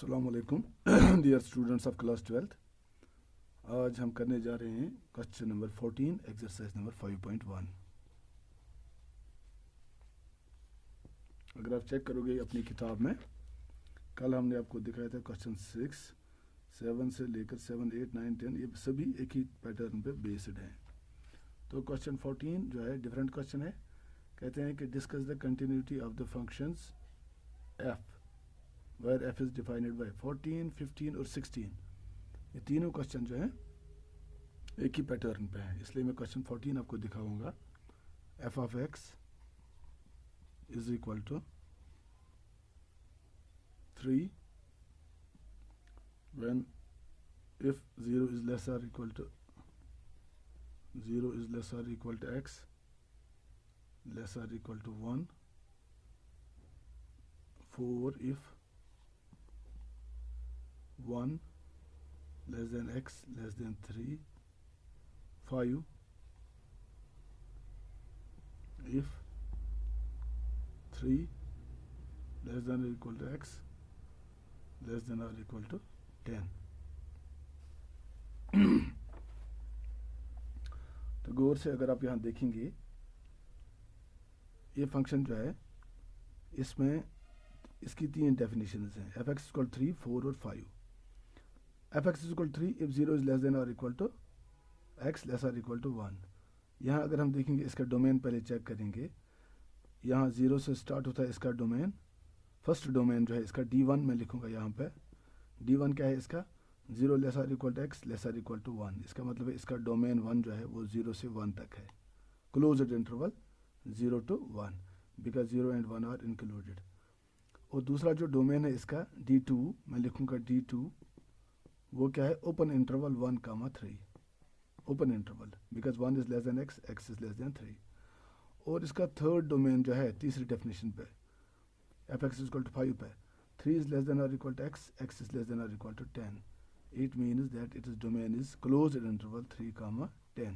अस्सलाम वालेकुम dear students of class 12th। आज हम करने जा रहे हैं क्वेश्चन नंबर 14 एक्सरसाइज नंबर 5.1। अगर आप चेक करोगे अपनी किताब में, कल हमने आपको दिखाया था क्वेश्चन 6, 7 से लेकर 7, 8, 9, 10 ये सभी एक ही पैटर्न पे बेस्ड हैं। तो क्वेश्चन 14 जो है डिफरेंट क्वेश्चन है। कहते हैं कि discuss the continuity of the functions F where f is defined by 14, 15 और 16। ये तीनों क्वेश्चन जो हैं एक ही पैटर्न पे हैं, इसलिए मैं क्वेश्चन 14 आपको दिखाऊंगा। f of x is equal to 3 when if 0 is less or equal to x less or equal to 1, 4 if 1 less than x less than 3, 5 if 3 less than or equal to x less than or equal to 10। तो गौर से अगर आप यहाँ देखेंगे, ये function जो है इसमें इसकी तीन डेफिनेशंस हैं। एफ एक्स इक्वल 3, 4 और 5। F x equal 3 if 0 is less than और इक्वल टू एक्स लेस और इक्वल टू 1। यहाँ अगर हम देखेंगे इसका डोमेन पहले चेक करेंगे। यहाँ 0 से स्टार्ट होता है इसका डोमेन। फर्स्ट डोमेन जो है इसका D1 में लिखूँगा यहाँ पे। D1 क्या है इसका? 0 लेस और इक्वल टू एक्स लेस और इक्वल टू 1। इसका मतलब है इसका डोमेन 1 जो है वो 0 से 1 तक है। Closed interval 0 to 1 because 0 and 1 are included. और दूसरा जो डोमेन है इसका D2 मैं लिखूँगा D2, वो क्या है? Open interval 1, 3। Open interval because 1 is less than x, x is less than 3। और इसका थर्ड डोमेन जो है तीसरी डेफिनेशन पे एफ एक्स इक्वल टू 5 पे 3 इज लेस देन और equal to x, x is less than और equal to 10। It means that it is domain is closed interval 3, 10।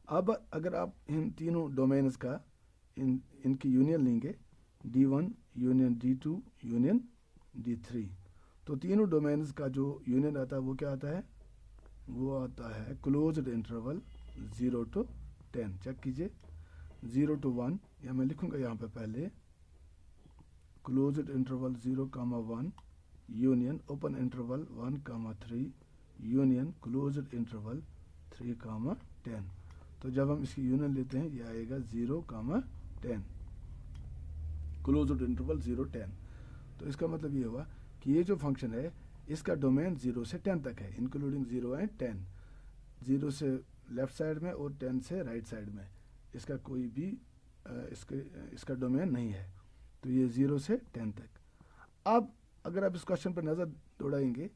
अब अगर आप इन तीनों डोमेन्स का इनकी यूनियन लेंगे, D1 union D2 union D3, तो तीनों डोमेन्स का जो यूनियन आता है वो क्या आता है? वो आता है क्लोज्ड इंटरवल 0 to 10। चेक कीजिए, 0 to 1 या मैं लिखूंगा यहाँ पे पहले closed interval 0, 1 union open interval 1, 3 union closed interval 3, 10। तो जब हम इसकी यूनियन लेते हैं ये आएगा 0, 10। Closed interval 0, 10। तो इसका मतलब ये हुआ कि ये जो फंक्शन है इसका डोमेन 0 से 10 तक है, इंक्लूडिंग 0 and 10। 0 से लेफ्ट साइड में और 10 से राइट साइड में इसका कोई भी इसका डोमेन नहीं है। तो ये 0 से 10 तक। अब अगर आप इस क्वेश्चन पर नज़र दौड़ाएंगे,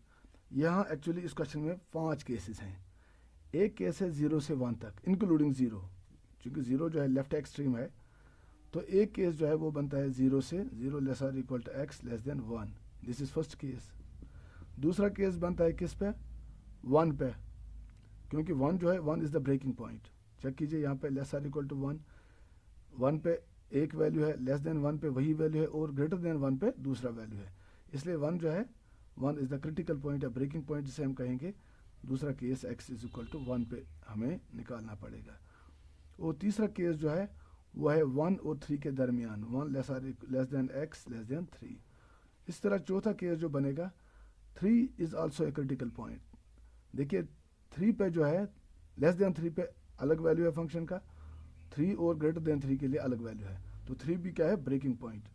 यहाँ एक्चुअली इस क्वेश्चन में 5 केसेस हैं। एक केस है 0 से 1 तक इंक्लूडिंग 0, चूँकि 0 जो है लेफ्ट एक्सट्रीम है। तो एक केस जो है वो बनता है 0 से 0 लेस और equal to x less than 1। This is first case. दूसरा केस बनता है किस पे? 1 पे, क्योंकि 1 जो है 1 is the breaking point. Check कीजिए यहाँ पे लेस और इक्वल टू 1, 1 पे एक वैल्यू है, लेस देन 1 पे वही वैल्यू है और ग्रेटर देन 1 पे दूसरा वैल्यू है। इसलिए 1 जो है 1 इज द क्रिटिकल पॉइंट या ब्रेकिंग पॉइंट जिसे हम कहेंगे। दूसरा case x is equal to 1 पे हमें निकालना पड़ेगा। और तीसरा केस जो है वो है 1 और 3 के दरमियान, 1 less than x less than 3। इस तरह चौथा केस जो बनेगा 3 is also a critical point. देखिए 3 पे जो है लेस देन 3 पे अलग वैल्यू है फंक्शन का, 3 और ग्रेटर देन 3 के लिए अलग वैल्यू है। तो 3 भी क्या है? ब्रेकिंग पॉइंट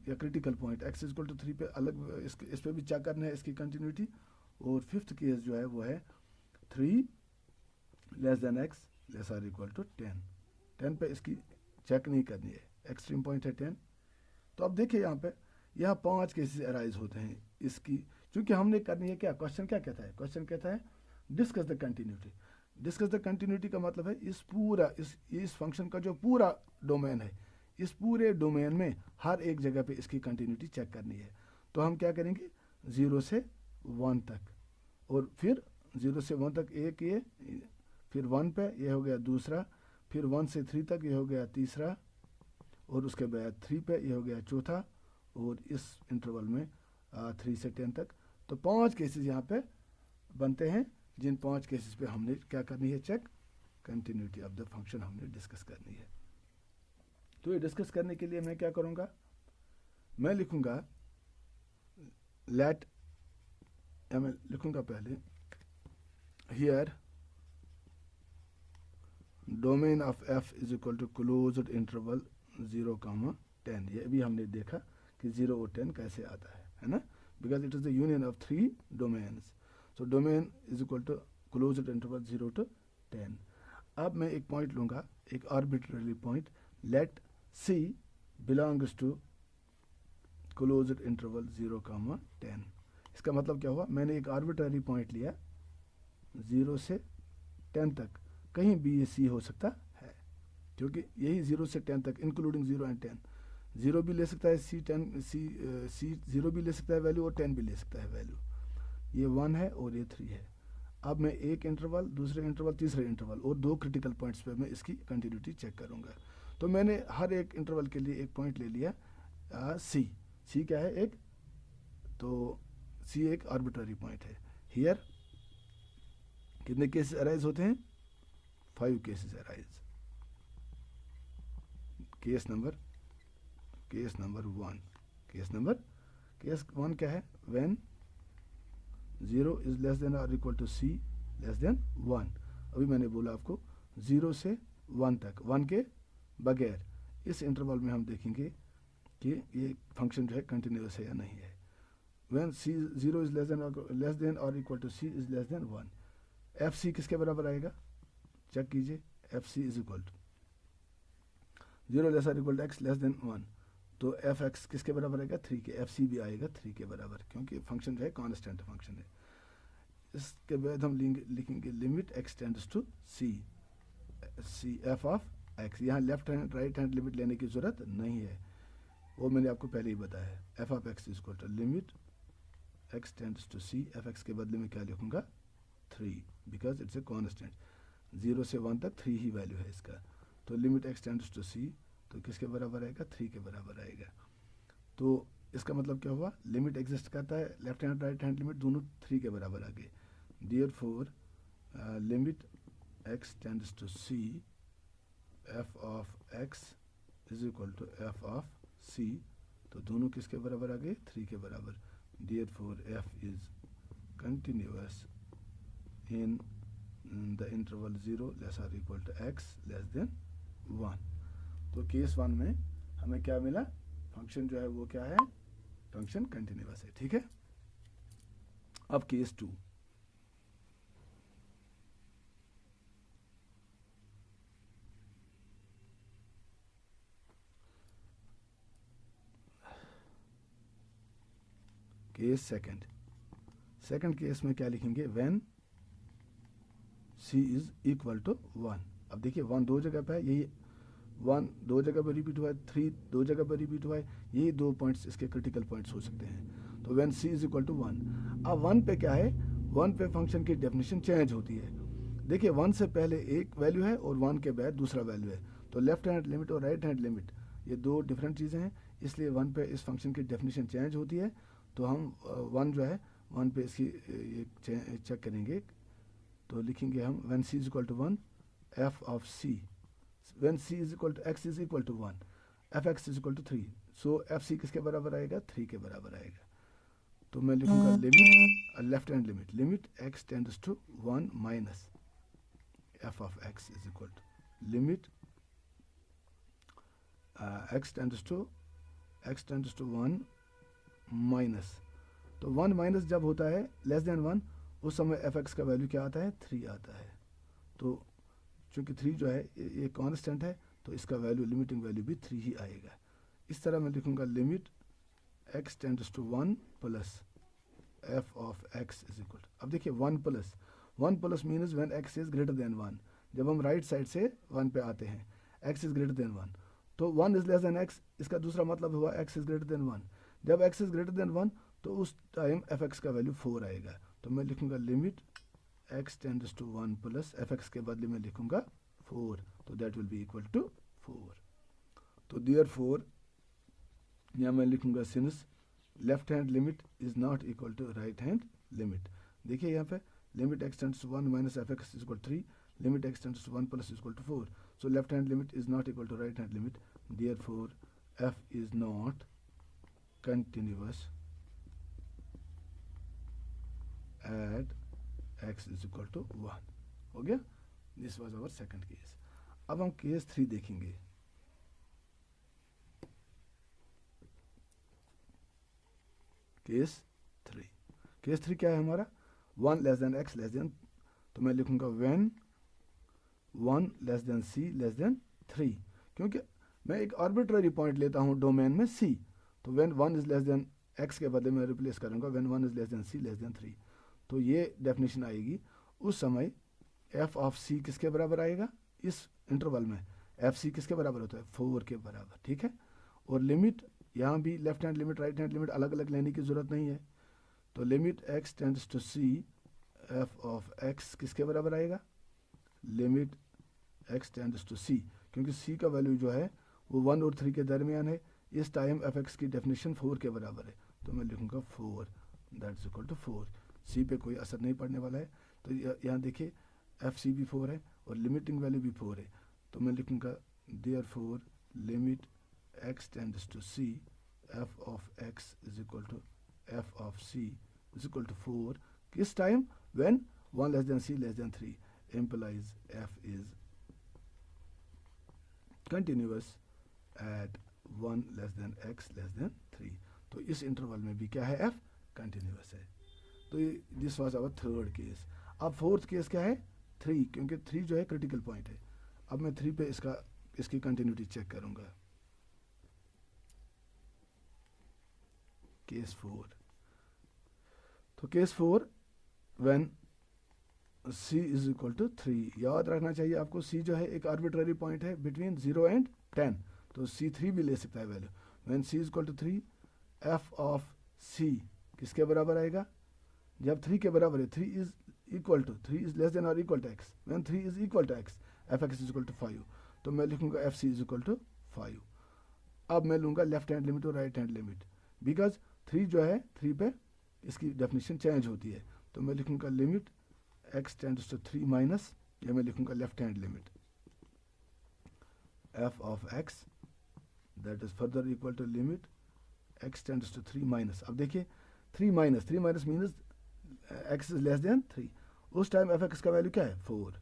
या critical point. X equal to 3 पे अलग, इस पे भी चेक करना है इसकी कंटिन्यूटी। और फिफ्थ केस जो है वो है 3 less than x less or equal to 10। 10 पे इसकी चेक नहीं करनी है, एक्सट्रीम पॉइंट है 10। तो अब देखिए यहाँ 5 केसेस अराइज होते हैं इसकी, क्योंकि हमने करनी है क्या? क्वेश्चन क्या कहता है? क्वेश्चन कहता है discuss the continuity. Discuss the continuity का मतलब है इस फंक्शन का जो पूरा डोमेन है, इस पूरे डोमेन में हर एक जगह पे इसकी कंटिन्यूटी चेक करनी है। तो हम क्या करेंगे? 0 से 1 तक, और फिर 0 से 1 तक एक ये, फिर 1 पे ये हो गया दूसरा, फिर 1 से 3 तक ये हो गया तीसरा, और उसके बाद 3 पे ये हो गया चौथा, और इस इंटरवल में 3 से 10 तक। तो 5 केसेस यहाँ पे बनते हैं, जिन 5 केसेस पे हमने क्या करनी है, check continuity of the function हमने डिस्कस करनी है। तो ये डिस्कस करने के लिए मैं क्या करूँगा, मैं लिखूँगा लेट, मैं लिखूँगा पहले here domain of f is equal to closed interval 0,10। ये भी हमने देखा कि 0 और 10 कैसे आता है ना, because it is the union of 3 domains. So domain is equal to closed interval 0 to 10। अब मैं एक पॉइंट लूँगा, एक arbitrary point, let c belongs to closed interval 0,10। इसका मतलब क्या हुआ, मैंने एक आर्बिट्ररी पॉइंट लिया 0 से 10 तक, कहीं भी ये सी हो सकता है, क्योंकि यही 0 से 10 तक इंक्लूडिंग 0 and 10, 0 भी ले सकता है सी, 0 भी ले सकता है वैल्यू और 10 भी ले सकता है वैल्यू। ये 1 है और ये 3 है। अब मैं एक इंटरवल, दूसरे इंटरवल, तीसरे इंटरवल और 2 क्रिटिकल पॉइंट्स पे मैं इसकी कंटिन्यूटी चेक करूँगा। तो मैंने हर एक इंटरवल के लिए एक पॉइंट ले लिया सी। सी क्या है, एक, तो सी एक आर्बिट्ररी पॉइंट है। हियर कितने केसेस अराइज होते हैं, 5 cases arise. Case number 1, case 1 क्या है, व्हेन 0 इज लेस देन और equal to C less than 1। अभी मैंने बोला आपको 0 से 1 तक, 1 के बगैर, इस इंटरवल में हम देखेंगे कि ये फंक्शन जो है कंटिन्यूस है या नहीं है। When c 0 is less than और equal to c is less than 1, f c किसके बराबर आएगा, चेक कीजिए, f c is equal to 0 less और equal to x less than 1, तो एफ एक्स किसके बराबर आएगा, 3 के। एफ सी भी आएगा 3 के बराबर, क्योंकि फंक्शन जो है कांस्टेंट फंक्शन है। इसके बाद हम लिखेंगे limit x tends to c f of x. यहाँ left hand right hand limit लेने की जरूरत नहीं है, वो मैंने आपको पहले ही बताया है। F of x is equal to limit x tends to c, f x के बदले में क्या लिखूंगा, 3, बिकॉज इट्स ए कांस्टेंट। 0 से 1 तक 3 ही वैल्यू है इसका। तो लिमिट एक्स टेंड्स टू सी, तो किसके बराबर आएगा, 3 के बराबर आएगा। तो इसका मतलब क्या हुआ, लिमिट एग्जिस्ट करता है, left hand right hand limit दोनों 3 के बराबर आ गए। Therefore limit x tends to c f of x is equal to f of c, तो दोनों किसके बराबर आ गए, 3 के बराबर। Therefore f is continuous in the interval 0 less और equal to x less than 1। तो केस 1 में हमें क्या मिला, फंक्शन जो है वो क्या है, फंक्शन कंटिन्यूअस है, ठीक है। अब केस 2, केस सेकंड केस में क्या लिखेंगे, when c is equal to 1। अब देखिए 1 2 जगह पे है, यही 1 2 जगह पर रिपीट हुआ है, 3 2 जगह पर रिपीट हुआ है, यही 2 पॉइंट्स इसके क्रिटिकल पॉइंट्स हो सकते हैं। तो when c is equal to 1, अब 1 पे क्या है, 1 पे फंक्शन की डेफिनेशन चेंज होती है। देखिए 1 से पहले एक वैल्यू है और 1 के बाद दूसरा वैल्यू है, तो लेफ्ट हैंड लिमिट और राइट हैंड लिमिट ये 2 डिफरेंट चीज़ें हैं, इसलिए 1 पे इस फंक्शन की डेफिनेशन चेंज होती है। तो हम 1 जो है 1 पे इसकी ये चेक करेंगे, तो लिखेंगे हम when c is equal to 1 f of c, when c is equal to x is equal to 1 f x is equal to 3, so f c किसके बराबर आएगा, 3 के बराबर आएगा। तो मैं लिखूंगा limit left hand limit x tends to 1 minus f of x is equal to limit x tends to 1 minus, तो 1 माइनस जब होता है लेस देन 1, उस समय एफ एक्स का वैल्यू क्या आता है, 3 आता है। तो चूंकि 3 जो है ये कांस्टेंट है, तो इसका वैल्यू लिमिटिंग वैल्यू भी 3 ही आएगा। इस तरह मैं लिखूंगा limit x tends to 1 plus f of x is equal. अब देखिए 1 plus means when x is greater than 1, जब हम राइट साइड से 1 पे आते हैं, एक्स इज ग्रेटर देन 1, तो 1 इज लेस देन एक्स, इसका दूसरा मतलब हुआ एक्स इज ग्रेटर देन 1। जब x इज ग्रेटर देन 1, तो उस टाइम एफ एक्स का वैल्यू 4 आएगा। तो मैं लिखूंगा limit x tends to 1 plus f x के बदले में लिखूंगा 4, तो that will be equal to 4। तो देयरफॉर यहाँ मैं लिखूंगा since left hand limit is not equal to right hand limit. देखिए यहाँ पे limit x tends to 1 minus f x is equal to 3, limit x tends to 1 plus is equal to 4। So left hand limit is not equal to right hand limit, therefore f is not continuous at x is equal to 1। हो गया, this was our second case. अब हम case 3 देखेंगे। Case 3 क्या है हमारा, 1 less than x less then, तो मैं लिखूंगा when 1 less than c less than 3, क्योंकि मैं एक आर्बिट्ररी पॉइंट लेता हूं डोमेन में c, तो when 1 is less than x के बदले में रिप्लेस करूंगा when 1 is less than c less than 3। तो ये डेफिनेशन आएगी। उस समय f ऑफ c किसके बराबर आएगा, इस इंटरवल में एफ सी किसके बराबर होता है, 4 के बराबर। ठीक है, और लिमिट यहाँ भी left hand limit right hand limit अलग अलग लेने की जरूरत नहीं है। तो limit x tends to c f of x किसके बराबर आएगा, limit x tends to c, क्योंकि c का वैल्यू जो है वो 1 और 3 के दरमियान है। इस टाइम एफ एक्स की डेफिनेशन 4 के बराबर है, तो मैं लिखूंगा 4 that is equal to 4। c पे कोई असर नहीं पड़ने वाला है। तो यहाँ देखिए एफ सी भी 4 है और लिमिटिंग वैल्यू भी 4 है, तो मैं लिखूंगा therefore limit x tends to c f of x is equal to f of c is equal to 4 किस time, when 1 less than c less than 3 implies f is continuous at 1 less than x less than 3। तो इस interval में भी क्या है, f continuous है। तो this was our third case. अब फोर्थ केस क्या है, 3, क्योंकि 3 जो है क्रिटिकल पॉइंट है। अब मैं 3 पे इसकी कंटिन्यूटी चेक करूंगा। केस 4, तो case 4 when c is equal to 3, याद रखना चाहिए आपको c जो है एक आर्बिट्ररी पॉइंट है बिटवीन 0 एंड 10, तो c3 भी ले सकता है value. When c is equal to 3 f of c किसके बराबर आएगा, जब 3 के बराबर है, 3 is equal to 3 is less than और equal to x, when 3 is equal to x f x is equal to 5, तो मैं लिखूंगा f c is equal to 5। अब मैं लूंगा लेफ्ट हैंड लिमिट और राइट हैंड लिमिट, बिकॉज 3 जो है 3 पे इसकी डेफिनेशन चेंज होती है, तो मैं लिखूंगा limit x tends to 3 minus, या मैं लिखूंगा left hand limit f of x that is further equal to limit x tends to 3 minus. अब देखिए 3 minus means x is less than 3, उस टाइम एफ एक्स का वैल्यू क्या है, 4,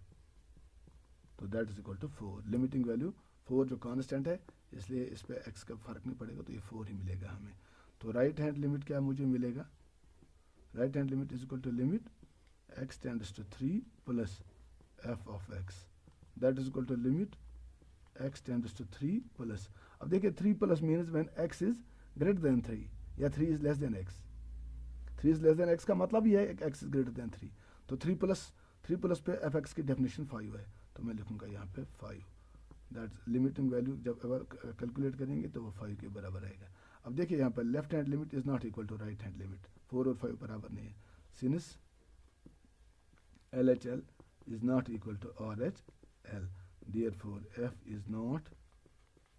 तो that is equal to 4। Limiting value 4 जो constant है, इसलिए इस पे x का फर्क नहीं पड़ेगा, तो ये 4 ही मिलेगा हमें। तो राइट हैंड लिमिट क्या मुझे मिलेगा, right hand limit is equal to limit x tends to 3 plus f of x that is equal to limit x tends to 3 plus. अब देखिए 3 plus means when x is greater than 3 या 3 is less than x, 3 is less than x का मतलब ये है x is greater than 3, तो 3 plus पे F x की डेफिनेशन 5 है, तो मैं लिखूंगा यहाँ पे 5, दैट लिमिटिंग वैल्यू जब कैलकुलेट करेंगे तो वो 5 के बराबर आएगा। अब देखिए यहाँ पर left hand limit is not equal to right hand limit, 4 और 5 बराबर नहीं है, since LHL is not equal to RHL, therefore F is not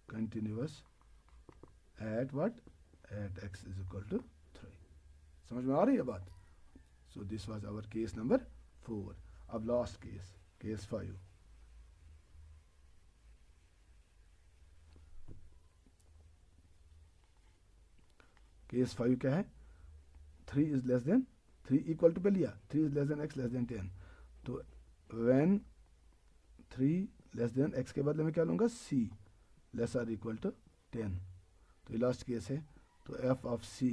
continuous at what, at x is equal to 3। समझ में आ रही है बात। So this was our case number 4। अब लास्ट केस, केस 5। केस 5 क्या है, 3 is less than 3 equal to पे लिया, 3 is less than x less than 10, तो व्हेन 3 लेस देन x के बदले में क्या लूंगा, c less or equal to 10, तो ये लास्ट केस है। तो f ऑफ c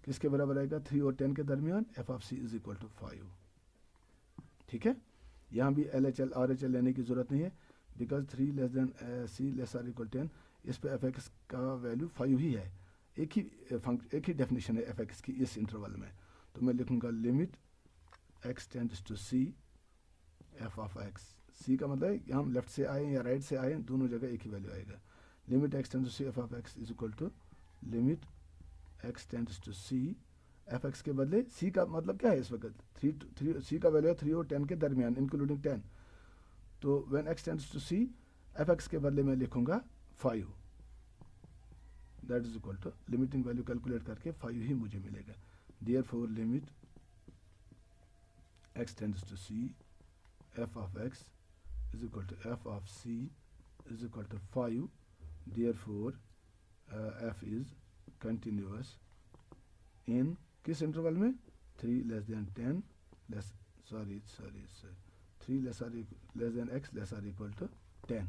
किसके बराबर आएगा, 3 और 10 के दरमियान, f of c is equal to 5। ठीक है, यहाँ भी LHL RHL लेने की जरूरत नहीं है, because 3 less than c less or equal 10, इस पे f x का वैल्यू 5 ही है, एक ही डेफिनेशन है एफ एक्स की इस इंटरवल में, तो मैं लिखूंगा limit x tends to c f of x, c का मतलब हम लेफ्ट से आए या राइट से आए, दोनों जगह एक ही वैल्यू आएगा। Limit x tends to c f of x is equal to limit x tends to c f x के बदले c का मतलब क्या है इस वक्त, 3 c का वैल्यू है 3 और 10 के दरमियान इंक्लूडिंग 10, तो when x tends to c f x के बदले मैं लिखूंगा 5, that is equal to limiting value calculate करके 5 ही मुझे मिलेगा। Therefore limit x tends to c f of x is equal to f of c is equal to 5, therefore f is continuous in किस interval में 3 less than 10 less 3 less than x less or equal to 10।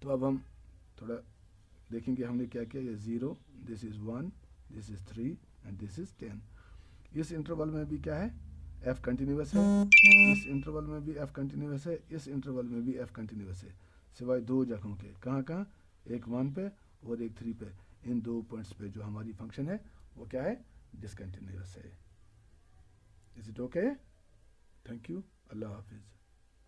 तो अब हम थोड़ा देखेंगे हमने क्या किया, ये 0, this is 1, this is 3 and this is 10। इस इंटरवल में भी क्या है, f कंटिन्यूस है, इस इंटरवल में भी f कंटिन्यूस है, इस इंटरवल में भी f कंटिन्यूस है, सिवाय दो जगहों के। कहाँ कहाँ, एक 1 पे और एक 3 पे। इन दो पॉइंट्स पे जो हमारी फंक्शन है वो क्या है, डिसकंटिन्यूस है। Is it okay? Thank you, अल्लाह हाफिज़।